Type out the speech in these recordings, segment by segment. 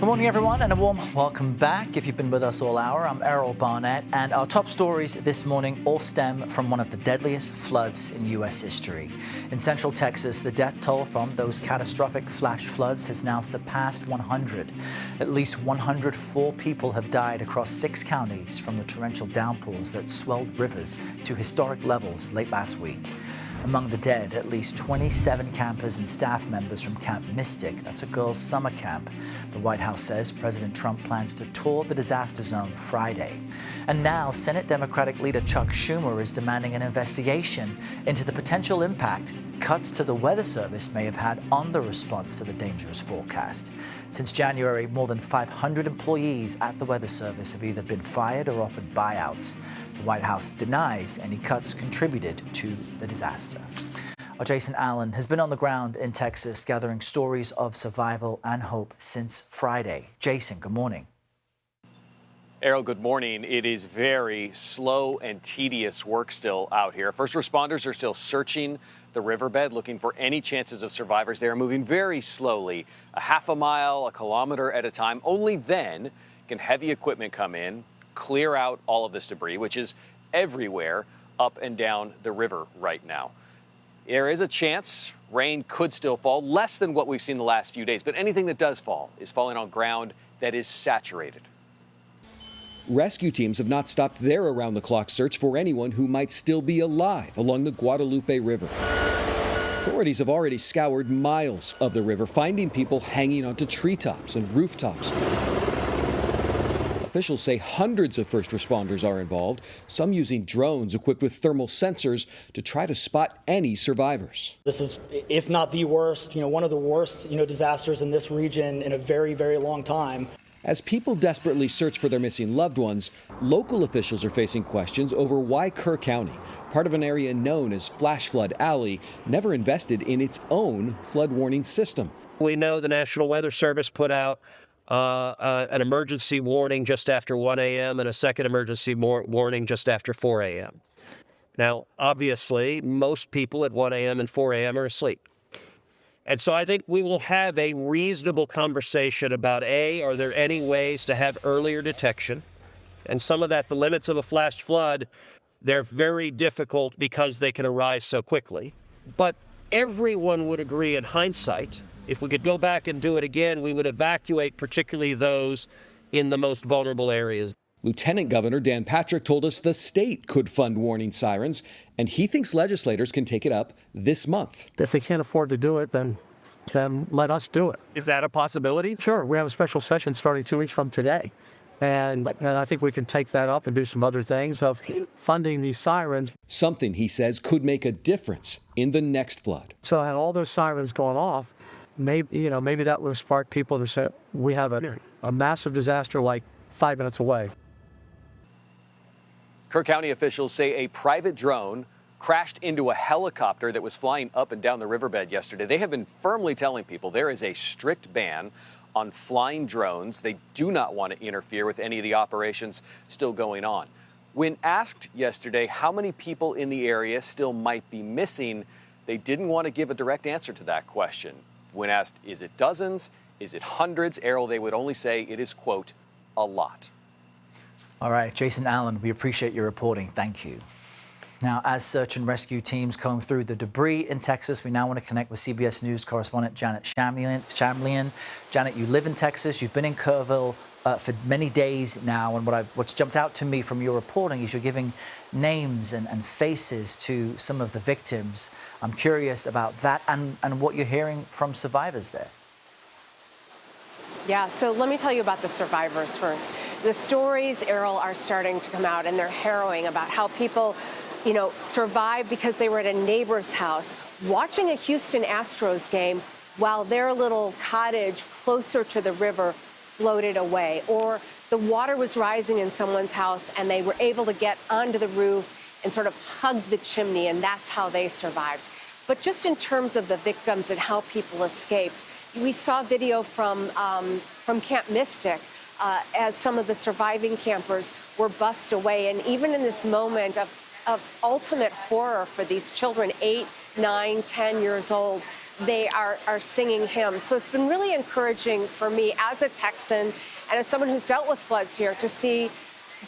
Good morning, everyone, and a warm welcome back. If you've been with us all hour, I'm Errol Barnett, and our top stories this morning all stem from one of the deadliest floods in U.S. history. In central Texas, the death toll from those catastrophic flash floods has now surpassed 100. At least 104 people have died across 6 counties from the torrential downpours that swelled rivers to historic levels late last week. Among the dead, at least 27 campers and staff members from Camp Mystic. That's a girls' summer camp. The White House says President Trump plans to tour the disaster zone Friday. And now, Senate Democratic leader Chuck Schumer is demanding an investigation into the potential impact cuts to the Weather Service may have had on the response to the dangerous forecast. Since January, more than 500 employees at the Weather Service have either been fired or offered buyouts. The White House denies any cuts contributed to the disaster. Our Jason Allen has been on the ground in Texas gathering stories of survival and hope since Friday. Jason, good morning. Errol, good morning. It is very slow and tedious work still out here. First responders are still searching the riverbed, looking for any chances of survivors. They are moving very slowly, a half a mile, a kilometer at a time. Only then can heavy equipment come in, clear out all of this debris, which is everywhere up and down the river right now. There is a chance rain could still fall, less than what we've seen the last few days, but anything that does fall is falling on ground that is saturated. Rescue teams have not stopped their around-the-clock search for anyone who might still be alive along the Guadalupe River. Authorities have already scoured miles of the river, finding people hanging onto treetops and rooftops. Officials say hundreds of first responders are involved, some using drones equipped with thermal sensors to try to spot any survivors. This is, if not the worst, one of the worst, disasters in this region in a very, very long time. As people desperately search for their missing loved ones, local officials are facing questions over why Kerr County, part of an area known as Flash Flood Alley, never invested in its own flood warning system. We know the National Weather Service put out an emergency warning just after 1 a.m. and a second emergency warning just after 4 a.m. Now, obviously, most people at 1 a.m. and 4 a.m. are asleep. And so I think we will have a reasonable conversation about, are there any ways to have earlier detection? And some of that, the limits of a flash flood, they're very difficult because they can arise so quickly. But everyone would agree in hindsight, if we could go back and do it again, we would evacuate particularly those in the most vulnerable areas. Lieutenant Governor Dan Patrick told us the state could fund warning sirens, and he thinks legislators can take it up this month. If they can't afford to do it, then let us do it. Is that a possibility? Sure. We have a special session starting 2 weeks from today. And I think we can take that up and do some other things of funding these sirens. Something, he says, could make a difference in the next flood. So had all those sirens going off, maybe that would spark people to say, we have a massive disaster like 5 minutes away. Kerr County officials say a private drone crashed into a helicopter that was flying up and down the riverbed yesterday. They have been firmly telling people there is a strict ban on flying drones. They do not want to interfere with any of the operations still going on. When asked yesterday how many people in the area still might be missing, they didn't want to give a direct answer to that question. When asked, is it dozens, is it hundreds, Errol, they would only say it is, quote, a lot. All right, Jason Allen, we appreciate your reporting. Thank you. Now, as search and rescue teams comb through the debris in Texas, we now want to connect with CBS News correspondent Janet Shamlian. Janet, you live in Texas. You've been in Kerrville for many days now, and what's jumped out to me from your reporting is you're giving names and faces to some of the victims. I'm curious about that and what you're hearing from survivors there. Yeah, so let me tell you about the survivors first. The stories, Errol, are starting to come out, and they're harrowing about how people, survived because they were at a neighbor's house watching a Houston Astros game while their little cottage closer to the river floated away. Or the water was rising in someone's house, and they were able to get onto the roof and sort of hug the chimney, and that's how they survived. But just in terms of the victims and how people escaped, we saw video from Camp Mystic as some of the surviving campers were bussed away. And even in this moment of ultimate horror for these children, 8, 9, 10 years old, they are singing hymns. So it's been really encouraging for me as a Texan and as someone who's dealt with floods here to see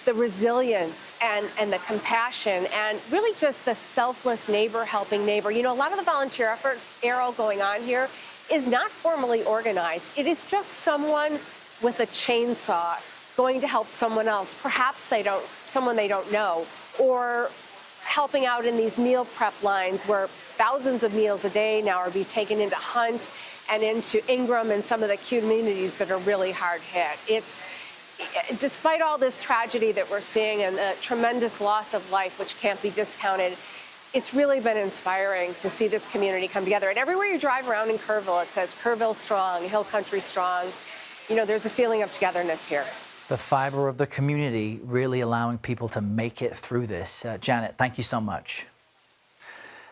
the resilience and the compassion and really just the selfless neighbor helping neighbor. You know, a lot of the volunteer effort, Errol, going on here is not formally organized. It is just someone with a chainsaw going to help someone else, perhaps someone they don't know, or helping out in these meal prep lines where thousands of meals a day now are being taken into Hunt and into Ingram and some of the communities that are really hard hit. Despite all this tragedy that we're seeing and the tremendous loss of life, which can't be discounted, it's really been inspiring to see this community come together. And everywhere you drive around in Kerrville, it says Kerrville strong, Hill Country strong. You know, there's a feeling of togetherness here. The fiber of the community really allowing people to make it through this. Janet, thank you so much.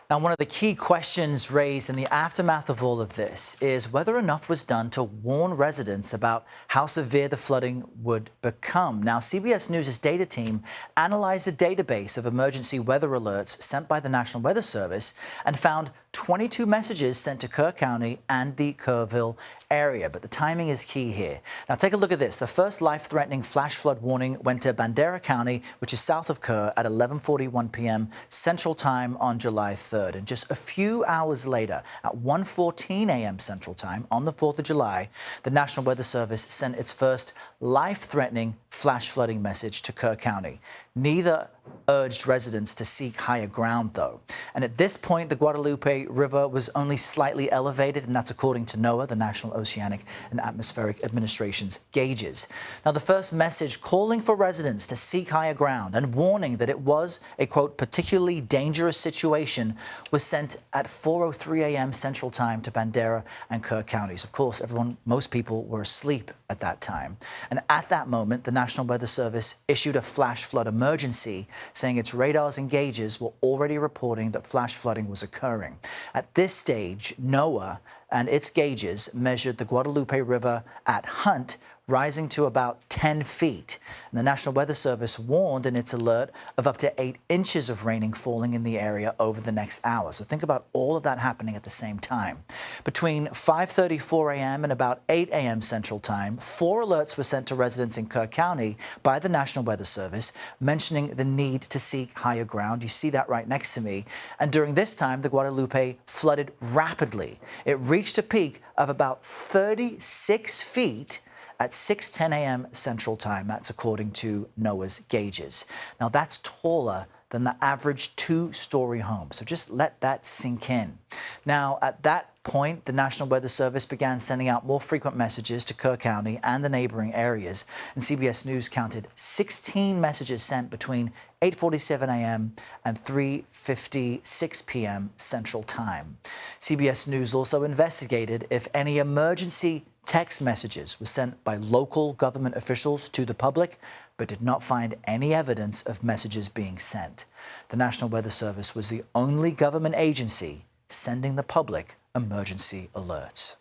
Now, one of the key questions raised in the aftermath of all of this is whether enough was done to warn residents about how severe the flooding would become. Now, CBS News' data team analyzed a database of emergency weather alerts sent by the National Weather Service and found 22 messages sent to Kerr County and the Kerrville area. But the timing is key here. Now, take a look at this. The first life-threatening flash flood warning went to Bandera County, which is south of Kerr, at 11:41 p.m. Central Time on July 3rd. And just a few hours later, at 1:14 a.m. Central Time on the 4th of July, the National Weather Service sent its first life-threatening flash flooding message to Kerr County. Neither urged residents to seek higher ground, though. And at this point, the Guadalupe River was only slightly elevated, and that's according to NOAA, the National Oceanic and Atmospheric Administration's gauges. Now, the first message calling for residents to seek higher ground and warning that it was a, quote, particularly dangerous situation was sent at 4:03 a.m. Central Time to Bandera and Kerr counties. Of course, most people were asleep at that time. And at that moment, the National Weather Service issued a flash flood emergency, saying its radars and gauges were already reporting that flash flooding was occurring. At this stage, NOAA and its gauges measured the Guadalupe River at Hunt, rising to about 10 feet. And the National Weather Service warned in its alert of up to 8 inches of rain falling in the area over the next hour. So think about all of that happening at the same time. Between 5:34 a.m. and about 8 a.m. Central Time, 4 alerts were sent to residents in Kerr County by the National Weather Service, mentioning the need to seek higher ground. You see that right next to me. And during this time, the Guadalupe flooded rapidly. It reached a peak of about 36 feet at 6:10 a.m. Central Time. That's according to NOAA's gauges. Now, that's taller than the average 2-story home. So just let that sink in. Now, at that point, the National Weather Service began sending out more frequent messages to Kerr County and the neighboring areas. And CBS News counted 16 messages sent between 8:47 a.m. and 3:56 p.m. Central Time. CBS News also investigated if any emergency text messages were sent by local government officials to the public, but did not find any evidence of messages being sent. The National Weather Service was the only government agency sending the public emergency alerts.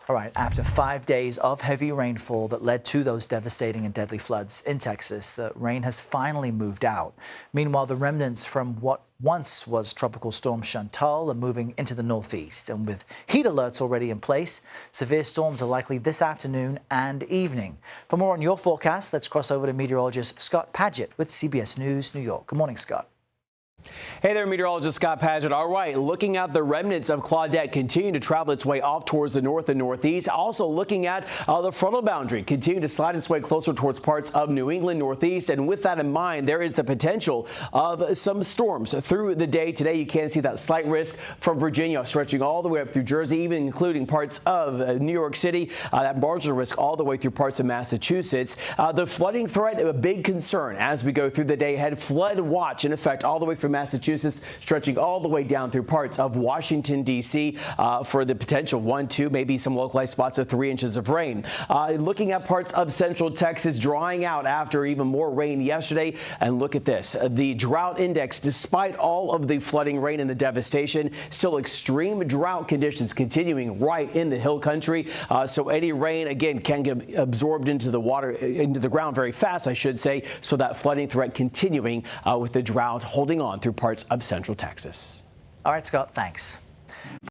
All right, after 5 days of heavy rainfall that led to those devastating and deadly floods in Texas, the rain has finally moved out. Meanwhile, the remnants from what once was Tropical Storm Chantal are moving into the northeast. And with heat alerts already in place, severe storms are likely this afternoon and evening. For more on your forecast, let's cross over to meteorologist Scott Padgett with CBS News New York. Good morning, Scott. Hey there, meteorologist Scott Padgett. All right, looking at the remnants of Claudette continuing to travel its way off towards the north and northeast. Also looking at the frontal boundary continuing to slide its way closer towards parts of New England, northeast. And with that in mind, there is the potential of some storms through the day today. You can see that slight risk from Virginia stretching all the way up through Jersey, even including parts of New York City. That marginal risk all the way through parts of Massachusetts. The flooding threat, a big concern as we go through the day ahead. Flood watch in effect all the way from Massachusetts, stretching all the way down through parts of Washington, D.C. For the potential 1, 2, maybe some localized spots of 3 inches of rain. Looking at parts of central Texas drying out after even more rain yesterday. And look at this. The drought index, despite all of the flooding, rain, and the devastation, still extreme drought conditions continuing right in the hill country. So any rain, again, can get absorbed into the water, into the ground very fast, I should say. So that flooding threat continuing with the drought holding on through parts of central Texas. All right, Scott, thanks.